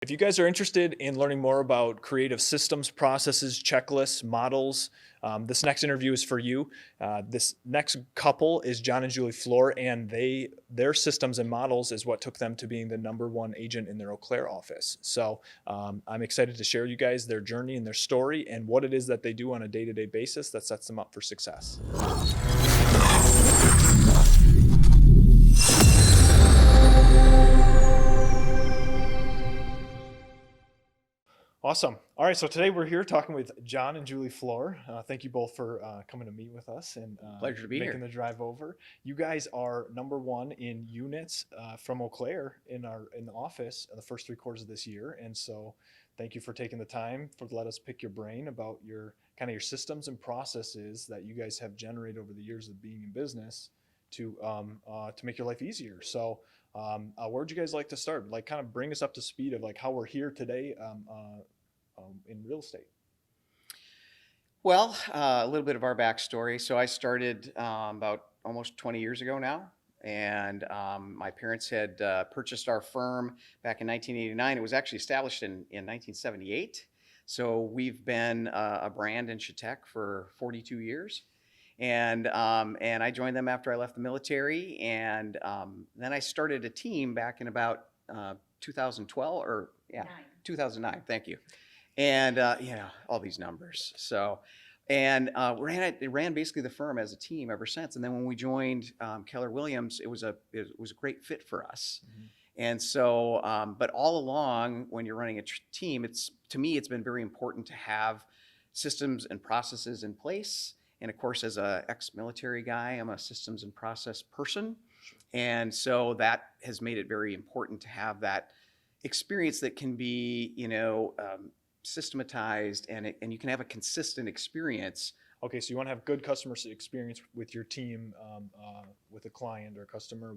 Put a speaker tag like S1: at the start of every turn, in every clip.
S1: If you guys are interested in learning more about creative systems, processes, checklists, models, this next interview is for you. This next couple is John and Julie Flor, and their systems and models is what took them to being the #1 agent in their Eau Claire office. So I'm excited to share you guys their journey and their story and what it is that they do on a day-to-day basis that sets them up for success. Awesome. All right, so today we're here talking with John and Julie Flor. Thank you both for coming to meet with us and
S2: Pleasure to be
S1: making
S2: here.
S1: the drive over. You guys are #1 in units from Eau Claire in the office the first 3 quarters of this year, and so thank you for taking the time to let us pick your brain about your kind of your systems and processes that you guys have generated over the years of being in business to make your life easier. So. Where'd you guys like to start? Like, kind of bring us up to speed of like how we're here today in real estate.
S2: Well, a little bit of our backstory. So I started about almost 20 years ago now, and my parents had purchased our firm back in 1989. It was actually established in 1978. So we've been a brand in Chautauqua for 42 years. And I joined them after I left the military, and then I started a team back in about 2012 or 2009. Thank you. And all these numbers. So, and ran basically the firm as a team ever since. And then when we joined Keller Williams, it was a great fit for us. Mm-hmm. And so, but all along when you're running a team, to me it's been very important to have systems and processes in place. And of course, as an ex-military guy, I'm a systems and process person. And so that has made it very important to have that experience that can be, systematized and you can have a consistent experience.
S1: Okay, so you want to have good customer experience with your team, with a client or customer.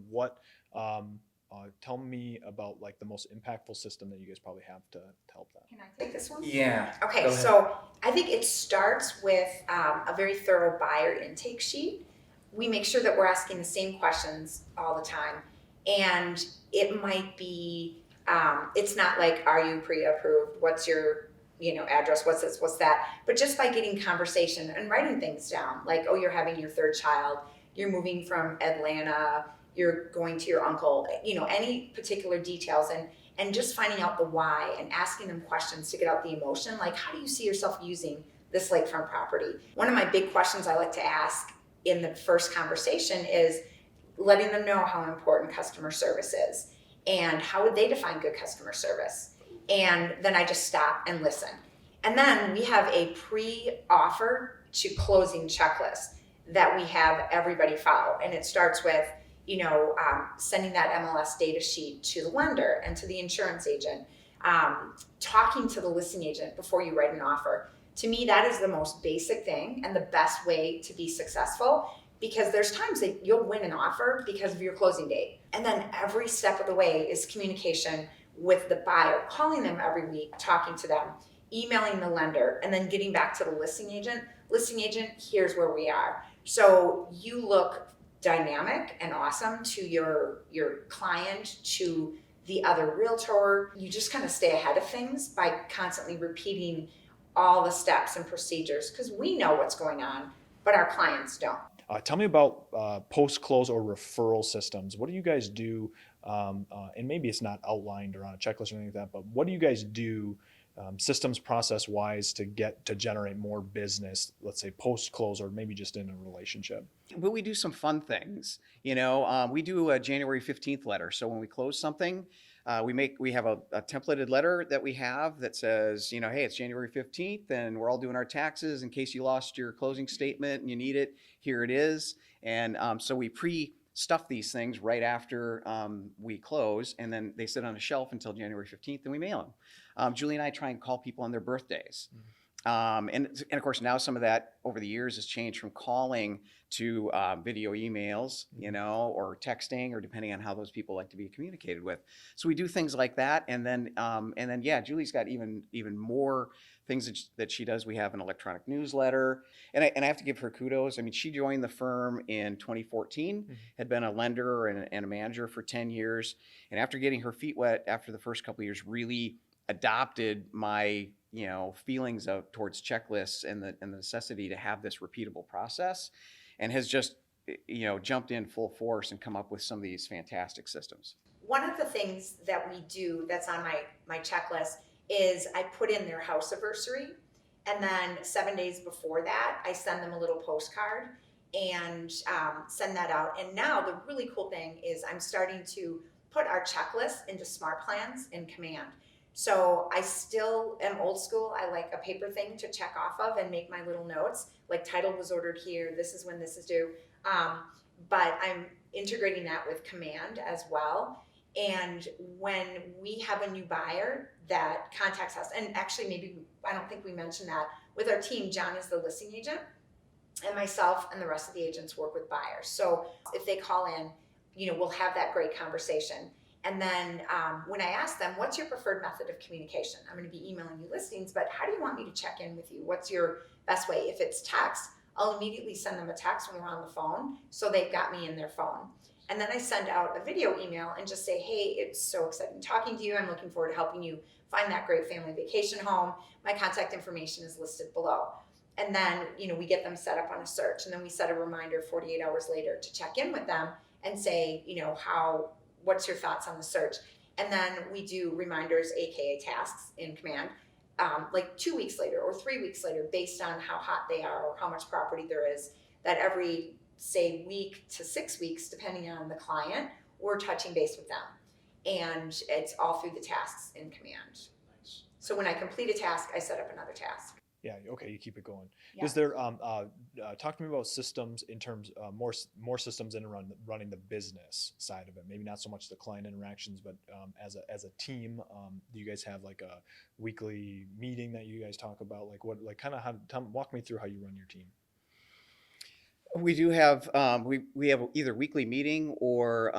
S1: Tell me about like the most impactful system that you guys probably have to help that.
S3: Can I take this one?
S2: Yeah.
S3: Okay, so I think it starts with a very thorough buyer intake sheet. We make sure that we're asking the same questions all the time. And it might be, it's not like, are you pre-approved? What's your address? What's this? What's that? But just by getting conversation and writing things down, like, oh, you're having your third child, you're moving from Atlanta, you're going to your uncle, any particular details, and just finding out the why and asking them questions to get out the emotion. Like, how do you see yourself using this lakefront property? One of my big questions I like to ask in the first conversation is letting them know how important customer service is and how would they define good customer service. And then I just stop and listen. And then we have a pre-offer to closing checklist that we have everybody follow. And it starts with, sending that MLS data sheet to the lender and to the insurance agent, talking to the listing agent before you write an offer. To me, that is the most basic thing and the best way to be successful, because there's times that you'll win an offer because of your closing date. And then every step of the way is communication with the buyer, calling them every week, talking to them, emailing the lender, and then getting back to the listing agent. Listing agent, here's where we are. So you look dynamic and awesome to your client, to the other realtor. You just kind of stay ahead of things by constantly repeating all the steps and procedures, because we know what's going on, but our clients don't.
S1: Tell me about post-close or referral systems. What do you guys do? And maybe it's not outlined or on a checklist or anything like that, but what do you guys do systems process-wise to generate more business, let's say post-close or maybe just in a relationship?
S2: But we do some fun things. We do a January 15th letter. So when we close something, we have a templated letter that we have that says, hey, it's January 15th and we're all doing our taxes. In case you lost your closing statement and you need it, here it is. And so we stuff these things right after we close, and then they sit on a shelf until January 15th and we mail them. Julie and I try and call people on their birthdays. And of course, now some of that over the years has changed from calling to video emails, or texting, or depending on how those people like to be communicated with. So we do things like that, and then Julie's got even more things that she does. We have an electronic newsletter, and I have to give her kudos. I mean, she joined the firm in 2014, had been a lender and a manager for 10 years, and after getting her feet wet after the first couple of years, really adopted my, feelings of towards checklists and the necessity to have this repeatable process, and has just, jumped in full force and come up with some of these fantastic systems.
S3: One of the things that we do that's on my checklist is I put in their house anniversary, and then 7 days before that, I send them a little postcard and send that out. And now the really cool thing is I'm starting to put our checklist into smart plans in Command. So I still am old school. I like a paper thing to check off of and make my little notes, like title was ordered here, this is when this is due. But I'm integrating that with Command as well. And when we have a new buyer that contacts us, and actually maybe, I don't think we mentioned that, with our team, John is the listing agent, and myself and the rest of the agents work with buyers. So if they call in, we'll have that great conversation. And then when I ask them, what's your preferred method of communication? I'm going to be emailing you listings, but how do you want me to check in with you? What's your best way? If it's text, I'll immediately send them a text when we're on the phone, so they've got me in their phone. And then I send out a video email and just say, hey, it's so exciting talking to you. I'm looking forward to helping you find that great family vacation home. My contact information is listed below. And then, we get them set up on a search, and then we set a reminder 48 hours later to check in with them and say, what's your thoughts on the search? And then we do reminders, AKA tasks in Command, like 2 weeks later or 3 weeks later, based on how hot they are or how much property there is, that every, say, week to 6 weeks, depending on the client, we're touching base with them. And it's all through the tasks in Command.
S1: Nice.
S3: So when I complete a task, I set up another task.
S1: Yeah. Okay. You keep it going.
S3: Yeah.
S1: Is there, talk to me about systems in terms, more systems in running the business side of it. Maybe not so much the client interactions, but as a team, do you guys have like a weekly meeting that you guys talk about? Like walk me through how you run your team.
S2: We do have, we have either weekly meeting or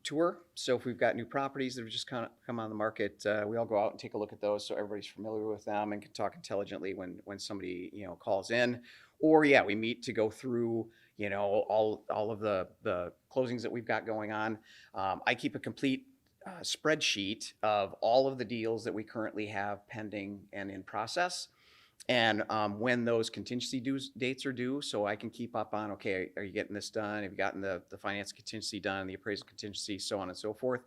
S2: tour. So if we've got new properties that have just kind of come on the market, we all go out and take a look at those so everybody's familiar with them and can talk intelligently when somebody, calls in. Or we meet to go through, all of the closings that we've got going on. I keep a complete spreadsheet of all of the deals that we currently have pending and in process. And when those contingency dates are due, so I can keep up on, okay, are you getting this done? Have you gotten the finance contingency done, the appraisal contingency, so on and so forth?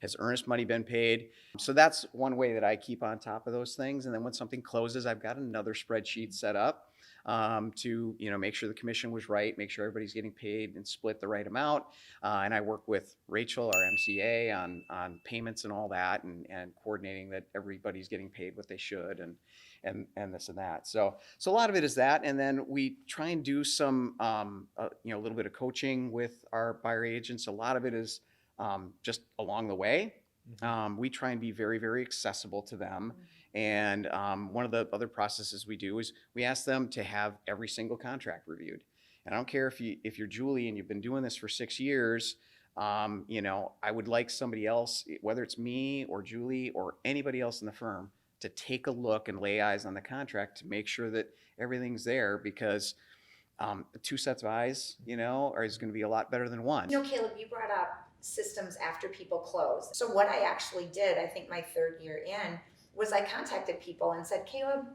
S2: Has earnest money been paid? So that's one way that I keep on top of those things. And then when something closes, I've got another spreadsheet set up to make sure the commission was right, make sure everybody's getting paid and split the right amount. And I work with Rachel, our MCA, on payments and all that, and coordinating that everybody's getting paid what they should, and this and that. So a lot of it is that, and then we try and do some a little bit of coaching with our buyer agents. A lot of it is just along the way. We try and be very, very accessible to them. And one of the other processes we do is we ask them to have every single contract reviewed. And I don't care if you're Julie and you've been doing this for 6 years. I would like somebody else, whether it's me or Julie or anybody else in the firm, to take a look and lay eyes on the contract to make sure that everything's there, because 2 sets of eyes, is going to be a lot better than one.
S3: Caleb, you brought up systems after people close. So what I actually did, I think my 3rd year in, was I contacted people and said, Caleb,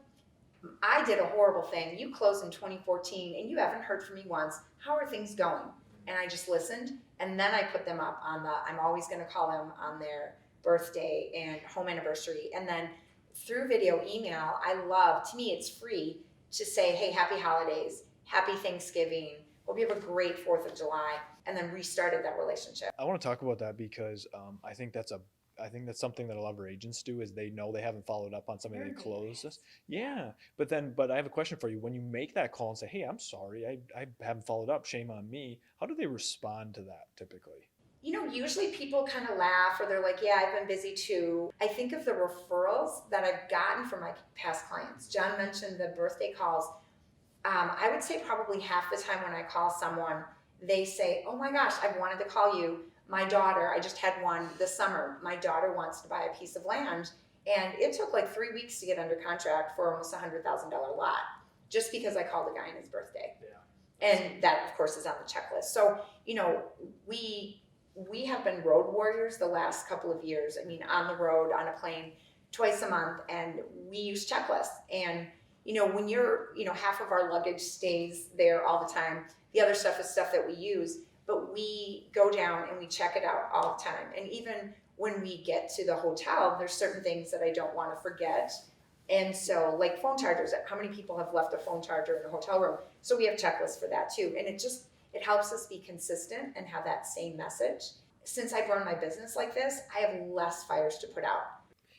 S3: I did a horrible thing. You closed in 2014 and you haven't heard from me once. How are things going? And I just listened, and then I put them up on I'm always going to call them on their birthday and home anniversary. And then through video email, to me it's free to say, hey, happy holidays, happy Thanksgiving, hope you have a great 4th of July, and then restarted that relationship.
S1: I want to talk about that because I think that's something that a lot of our agents do, is they know they haven't followed up on something they closed. Yeah. But I have a question for you. When you make that call and say, hey, I'm sorry, I haven't followed up, shame on me, how do they respond to that typically?
S3: Usually people kind of laugh, or they're like, yeah, I've been busy too. I think of the referrals that I've gotten from my past clients. John mentioned the birthday calls. I would say probably half the time when I call someone, they say, oh my gosh, I've wanted to call you. My daughter, I just had one this summer. My daughter wants to buy a piece of land, and it took like 3 weeks to get under contract for almost $100,000 lot, just because I called the guy on his birthday. Yeah. And that, of course, is on the checklist. So, we have been road warriors the last couple of years. I mean, on the road, on a plane, twice a month, and we use checklists. And when half of our luggage stays there all the time, the other stuff is stuff that we use, but we go down and we check it out all the time. And even when we get to the hotel, there's certain things that I don't want to forget. And so, like phone chargers, how many people have left a phone charger in the hotel room? So we have checklists for that too. And it helps us be consistent and have that same message. Since I've run my business like this, I have less fires to put out.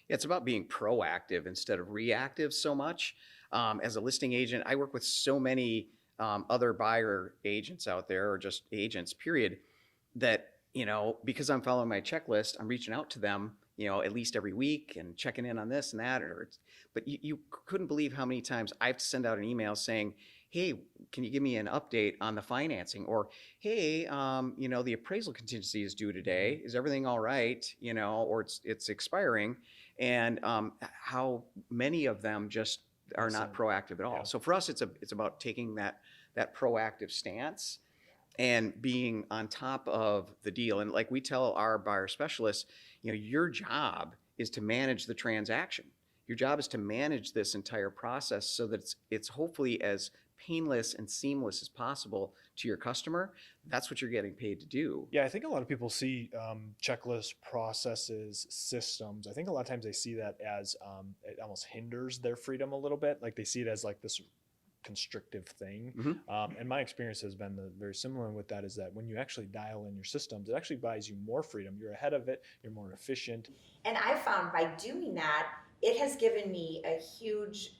S2: It's about being proactive instead of reactive so much. As a listing agent, I work with so many other buyer agents out there, or just agents, period, that, because I'm following my checklist, I'm reaching out to them, at least every week and checking in on this and that. But you couldn't believe how many times I have to send out an email saying, hey, can you give me an update on the financing? Or, hey, the appraisal contingency is due today. Is everything all right? Or it's expiring. And how many of them just are not proactive at all.
S1: Yeah.
S2: So for us, it's about taking that proactive stance and being on top of the deal. And like we tell our buyer specialists, your job is to manage the transaction. Your job is to manage this entire process so that it's hopefully as painless and seamless as possible to your customer. That's what you're getting paid to do.
S1: Yeah, I think a lot of people see checklists, processes, systems. I think a lot of times they see that as it almost hinders their freedom a little bit. Like they see it as like this constrictive thing.
S2: Mm-hmm.
S1: And my experience has been very similar with that, is that when you actually dial in your systems, it actually buys you more freedom. You're ahead of it. You're more efficient.
S3: And I found by doing that, it has given me a huge,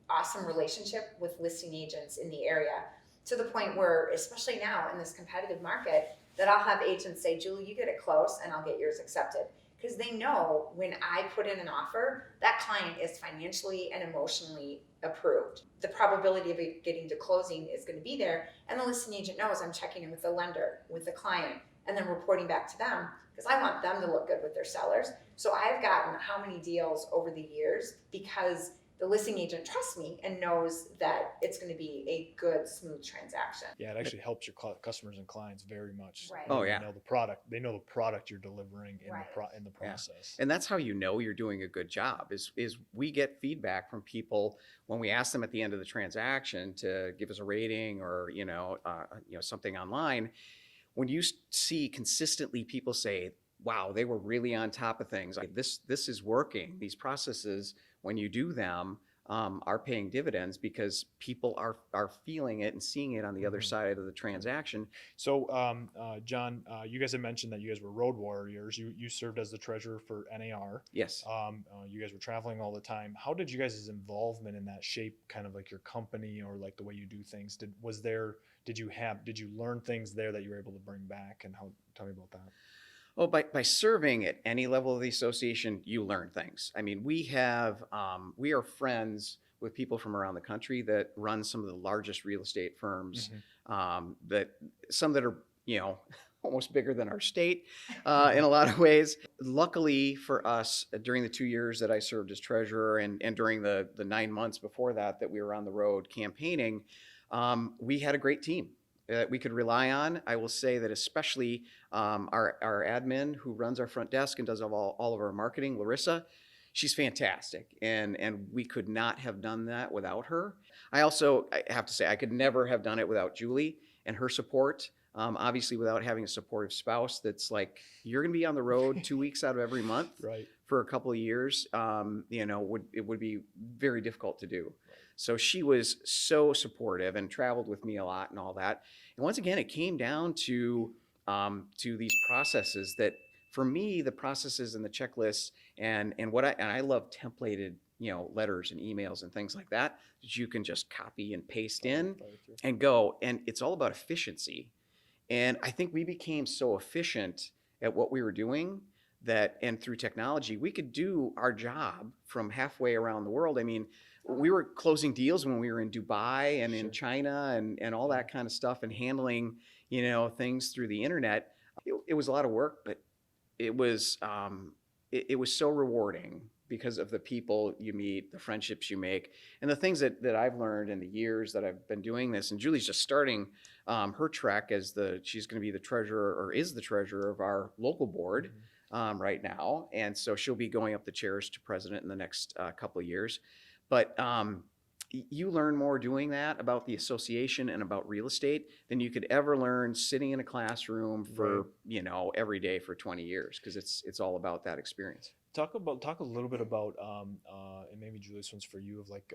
S3: awesome relationship with listing agents in the area, to the point where, especially now in this competitive market, that I'll have agents say, Julie, you get it close and I'll get yours accepted. Because they know when I put in an offer, that client is financially and emotionally approved. The probability of it getting to closing is going to be there. And the listing agent knows I'm checking in with the lender, with the client, and then reporting back to them, because I want them to look good with their sellers. So I've gotten how many deals over the years because the listing agent trusts me and knows that it's going to be a good, smooth transaction.
S1: Yeah, it actually helps your customers and clients very much.
S3: Right.
S2: Oh, yeah.
S1: They know the product you're delivering in
S3: Right.
S1: the process.
S2: And that's how you're doing a good job, is we get feedback from people when we ask them at the end of the transaction to give us a rating or, something online. When you see consistently people say, wow, they were really on top of things. Like this is working. These processes, when you do them, are paying dividends because people are feeling it and seeing it on the other side of the transaction.
S1: So, John, you guys have mentioned that you guys were road warriors. You served as the treasurer for NAR.
S2: Yes.
S1: You guys were traveling all the time. How did you guys' involvement in that shape kind of like your company or like the way you do things? Did you learn things there that you were able to bring back, and tell me about that?
S2: Well, by serving at any level of the association, you learn things. I mean, we are friends with people from around the country that run some of the largest real estate firms, that some that are, almost bigger than our state in a lot of ways. Luckily for us, during the 2 years that I served as treasurer and during the 9 months before that we were on the road campaigning, we had a great team that we could rely on. I will say that especially our admin who runs our front desk and does all of our marketing, Larissa, she's fantastic. And we could not have done that without her. I have to say, I could never have done it without Julie and her support. Obviously, without having a supportive spouse that's like, you're going to be on the road 2 weeks out of every month
S1: Right.
S2: for a couple of years, it would be very difficult to do. So she was so supportive and traveled with me a lot and all that. And once again, it came down to these processes that, for me, the processes and the checklists and I love templated, letters and emails and things like that you can just copy and paste in and go. And it's all about efficiency. And I think we became so efficient at what we were doing and through technology, we could do our job from halfway around the world. I mean, we were closing deals when we were in Dubai and in China and all that kind of stuff, and handling, things through the internet. It was a lot of work, but it was so rewarding because of the people you meet, the friendships you make, and the things that I've learned in the years that I've been doing this. And Julie's just starting her trek as she's going to be the treasurer, or is the treasurer of our local board. right now. And so she'll be going up the chairs to president in the next couple of years. But you learn more doing that about the association and about real estate than you could ever learn sitting in a classroom for, every day for 20 years, because it's all about that experience.
S1: Talk a little bit about, and maybe Julie, this one's for you, of like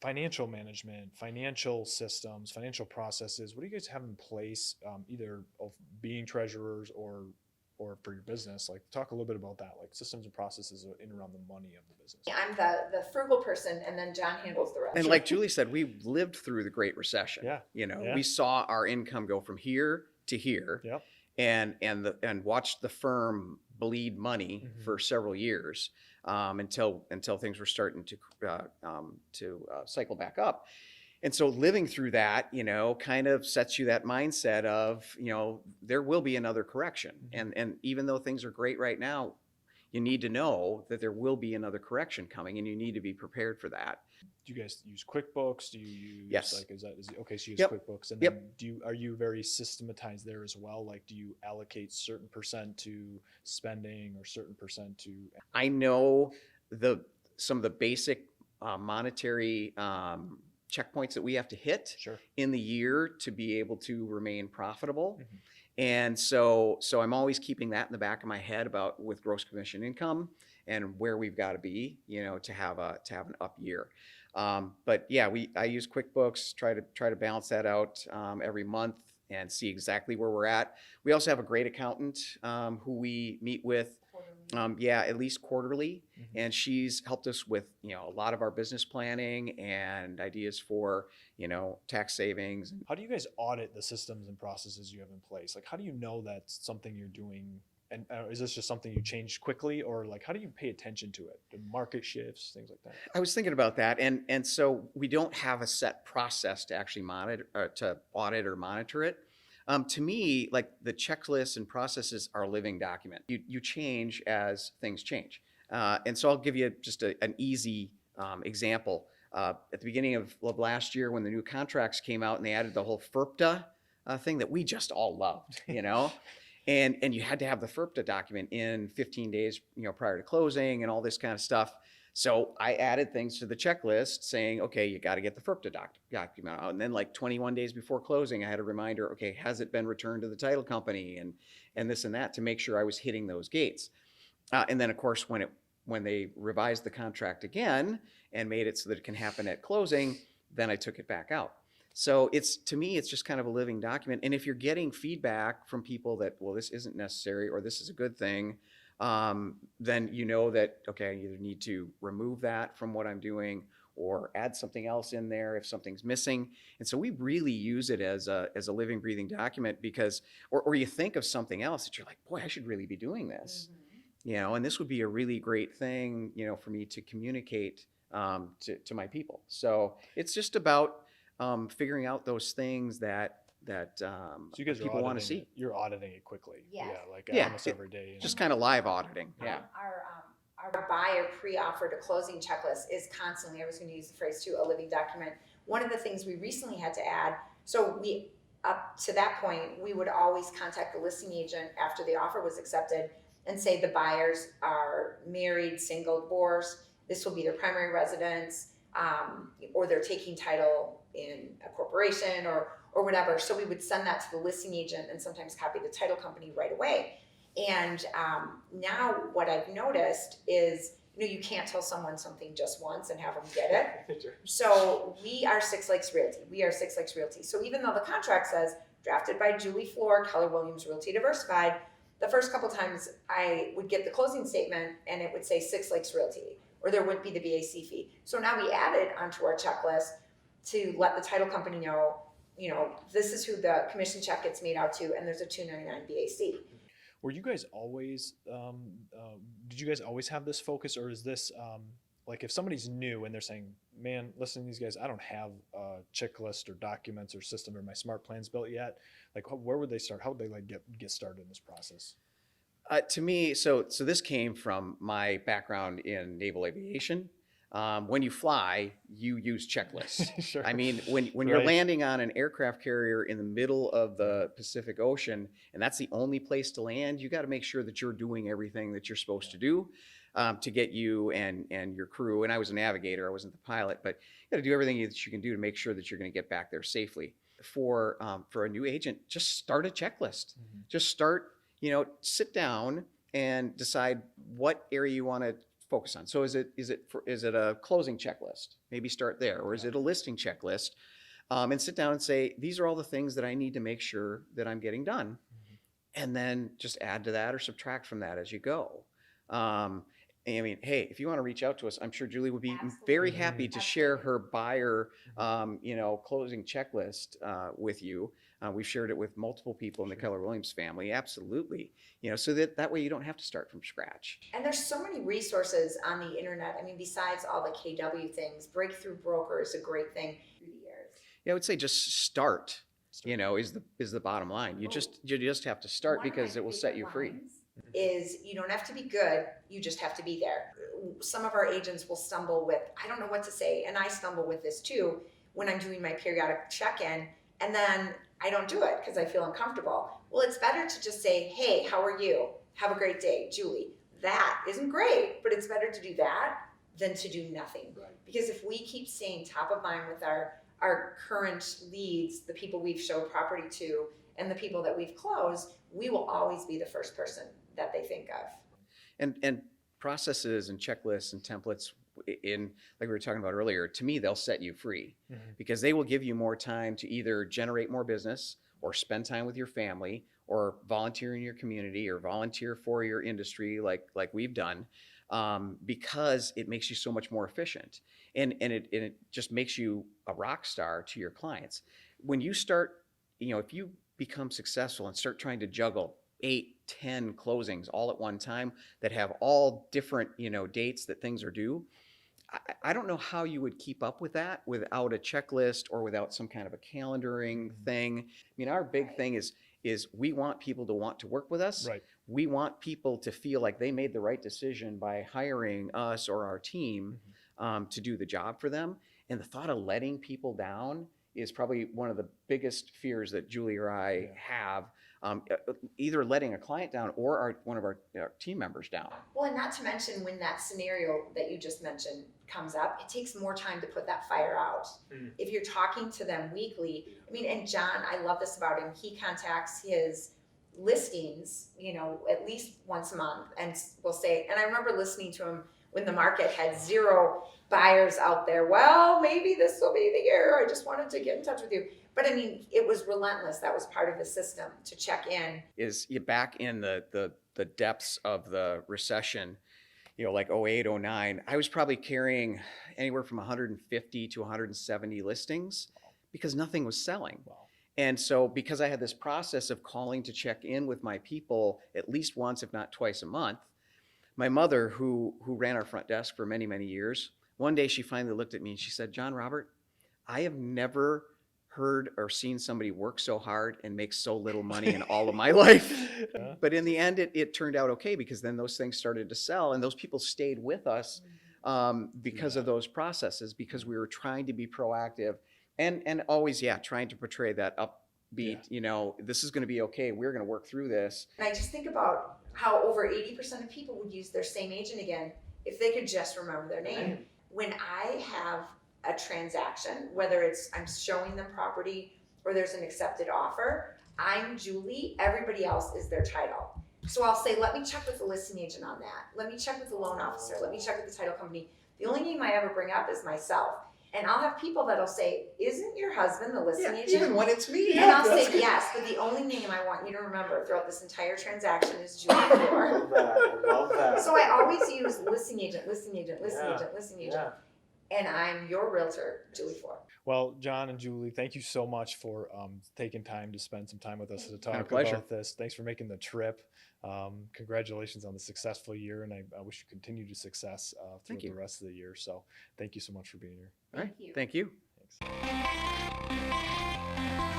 S1: financial management, financial systems, financial processes. What do you guys have in place, either of being treasurers or for your business? Like, talk a little bit about that, like systems and processes in and around the money of the business.
S3: I'm the frugal person, and then John handles the rest.
S2: And like Julie said, we lived through the Great Recession.
S1: Yeah.
S2: We saw our income go from here to here.
S1: Yep.
S2: And watched the firm bleed money for several years until things were starting to cycle back up. And so living through that, kind of sets you that mindset of, there will be another correction. And even though things are great right now, you need to know that there will be another correction coming, and you need to be prepared for that.
S1: Do you guys use QuickBooks? Do you use,
S2: yes.
S1: Like, okay, so you use
S2: Yep.
S1: QuickBooks, and then are you very systematized there as well? Like, do you allocate certain percent to spending or certain percent to?
S2: I know some of the basic monetary checkpoints that we have to hit in the year to be able to remain profitable. And so I'm always keeping that in the back of my head about with gross commission income and where we've got to be, to have an up year. But yeah, I use QuickBooks, try to balance that out every month and see exactly where we're at. We also have a great accountant who we meet with, at least quarterly, and she's helped us with a lot of our business planning and ideas for tax savings.
S1: How do you guys audit the systems and processes you have in place? Like, how do you know that's something you're doing? And is this just something you change quickly, or like, how do you pay attention to it? The market shifts, things like that.
S2: I was thinking about that, and so we don't have a set process to actually monitor, to audit or monitor it. To me, like, the checklists and processes are a living document. You change as things change, and so I'll give you just an easy example. At the beginning of last year, when the new contracts came out and they added the whole FERPTA thing that we just all loved, And you had to have the FERPTA document in 15 days, prior to closing and all this kind of stuff. So I added things to the checklist saying, okay, you got to get the FERPTA document out. And then like 21 days before closing, I had a reminder, okay, has it been returned to the title company and this and that, to make sure I was hitting those gates. And then of course, when they revised the contract again and made it so that it can happen at closing, then I took it back out. So to me, it's just kind of a living document. And if you're getting feedback from people that, well, this isn't necessary or this is a good thing, then you know that, okay, I either need to remove that from what I'm doing or add something else in there if something's missing. And so we really use it as a living, breathing document, because, or you think of something else that you're like, boy, I should really be doing this, and this would be a really great thing, for me to communicate to my people. So it's just about figuring out those things that
S1: So you guys
S2: people want to see.
S1: You're auditing it quickly.
S3: Yes.
S1: Almost every day.
S2: Just kind of live auditing.
S3: Our buyer pre-offer to closing checklist is constantly, I was going to use the phrase too, a living document. One of the things we recently had to add, so up to that point, we would always contact the listing agent after the offer was accepted and say the buyers are married, single, divorced, this will be their primary residence, or they're taking title in a corporation or whatever. So we would send that to the listing agent and sometimes copy the title company right away. And now what I've noticed is, you can't tell someone something just once and have them get it. So we are SixLakes Realty. So even though the contract says drafted by Julie Flor, Keller Williams Realty Diversified, the first couple times I would get the closing statement and it would say SixLakes Realty, or there wouldn't be the BAC fee. So now we added onto our checklist to let the title company know, this is who the commission check gets made out to, and there's a $299 BAC.
S1: Were you guys always, did you guys always have this focus, or is this, like, if somebody's new and they're saying, man, listen to these guys, I don't have a checklist or documents or system or my smart plans built yet, like, where would they start? How would they get started in this process?
S2: To me, so this came from my background in naval aviation. When you fly, you use checklists.
S1: Sure.
S2: I mean, when you're
S1: Right.
S2: landing on an aircraft carrier in the middle of the Pacific Ocean, and that's the only place to land, you got to make sure that you're doing everything that you're supposed to do to get you and your crew. And I was a navigator, I wasn't the pilot, but you got to do everything that you can do to make sure that you're going to get back there safely. For a new agent, just start a checklist. Just start, sit down and decide what area you want to focus on. So is it a closing checklist? Maybe start there. Or is it a listing checklist? And sit down and say, these are all the things that I need to make sure that I'm getting done. And then just add to that or subtract from that as you go. I mean, hey, if you want to reach out to us, I'm sure Julie would be very happy to share her buyer, closing checklist with you. We've shared it with multiple people in the Keller Williams family. Absolutely. So that way you don't have to start from scratch.
S3: And there's so many resources on the internet. I mean, besides all the KW things, Breakthrough Broker is a great thing through the years.
S2: Yeah, I would say just start. Is the bottom line. You just have to start
S3: One of
S2: because
S3: my
S2: it will set you
S3: favorite
S2: free.
S3: lines is you don't have to be good, you just have to be there. Some of our agents will stumble with, I don't know what to say, and I stumble with this too when I'm doing my periodic check-in, and then I don't do it because I feel uncomfortable. Well, it's better to just say, hey, how are you? Have a great day, Julie. That isn't great, but it's better to do that than to do nothing.
S1: Right.
S3: Because if we keep staying top of mind with our current leads, the people we've showed property to, and the people that we've closed, we will always be the first person that they think of.
S2: And processes and checklists and templates like we were talking about earlier, to me, they'll set you free because they will give you more time to either generate more business or spend time with your family or volunteer in your community or volunteer for your industry like we've done because it makes you so much more efficient. And it just makes you a rock star to your clients. When you start, if you become successful and start trying to juggle 8, 10 closings all at one time that have all different, dates that things are due, I don't know how you would keep up with that without a checklist or without some kind of a calendaring thing. I mean, our big thing is we want people to want to work with us.
S1: Right.
S2: We want people to feel like they made the right decision by hiring us or our team to do the job for them. And the thought of letting people down is probably one of the biggest fears that Julie or I have, either letting a client down or one of our team members down.
S3: Well, and not to mention when that scenario that you just mentioned comes up, it takes more time to put that fire out. If you're talking to them weekly, I mean, and John, I love this about him, he contacts his listings, at least once a month, and will say, and I remember listening to him when the market had 0 buyers out there. Well, maybe this will be the year. I just wanted to get in touch with you. But I mean, it was relentless. That was part of the system to check in.
S2: Is you back in the depths of the recession, like 08, 09, I was probably carrying anywhere from 150 to 170 listings because nothing was selling.
S1: Wow.
S2: And so because I had this process of calling to check in with my people at least once, if not twice a month, my mother, who ran our front desk for many, many years, one day she finally looked at me and she said, John Robert, I have never heard or seen somebody work so hard and make so little money in all of my life.
S1: Yeah.
S2: But in the end, it turned out okay because then those things started to sell and those people stayed with us because of those processes, because we were trying to be proactive and always, trying to portray that upbeat, this is going to be okay. We're going to work through this.
S3: And I just think about how over 80% of people would use their same agent again if they could just remember their name. When I have a transaction, whether it's I'm showing them property or there's an accepted offer, I'm Julie, everybody else is their title. So I'll say, let me check with the listing agent on that. Let me check with the loan officer. Let me check with the title company. The only name I ever bring up is myself. And I'll have people that'll say, isn't your husband the listing agent?
S2: Even when it's me.
S3: And I'll say yes, but the only name I want you to remember throughout this entire transaction is Julie Flor.
S4: I love that.
S3: So I always use listing agent, listing agent, listing agent, listing agent.
S4: Yeah.
S3: And I'm your realtor, Julie Flor.
S1: Well, John and Julie, thank you so much for taking time to spend some time with us to talk
S2: pleasure.
S1: about this. Thanks for making the trip. Congratulations on the successful year, and I wish you continued success through
S2: Thank you.
S1: the rest of the year. So thank you so much for being here.
S2: All right.
S3: Thank you.
S2: Thank you.
S1: Thanks.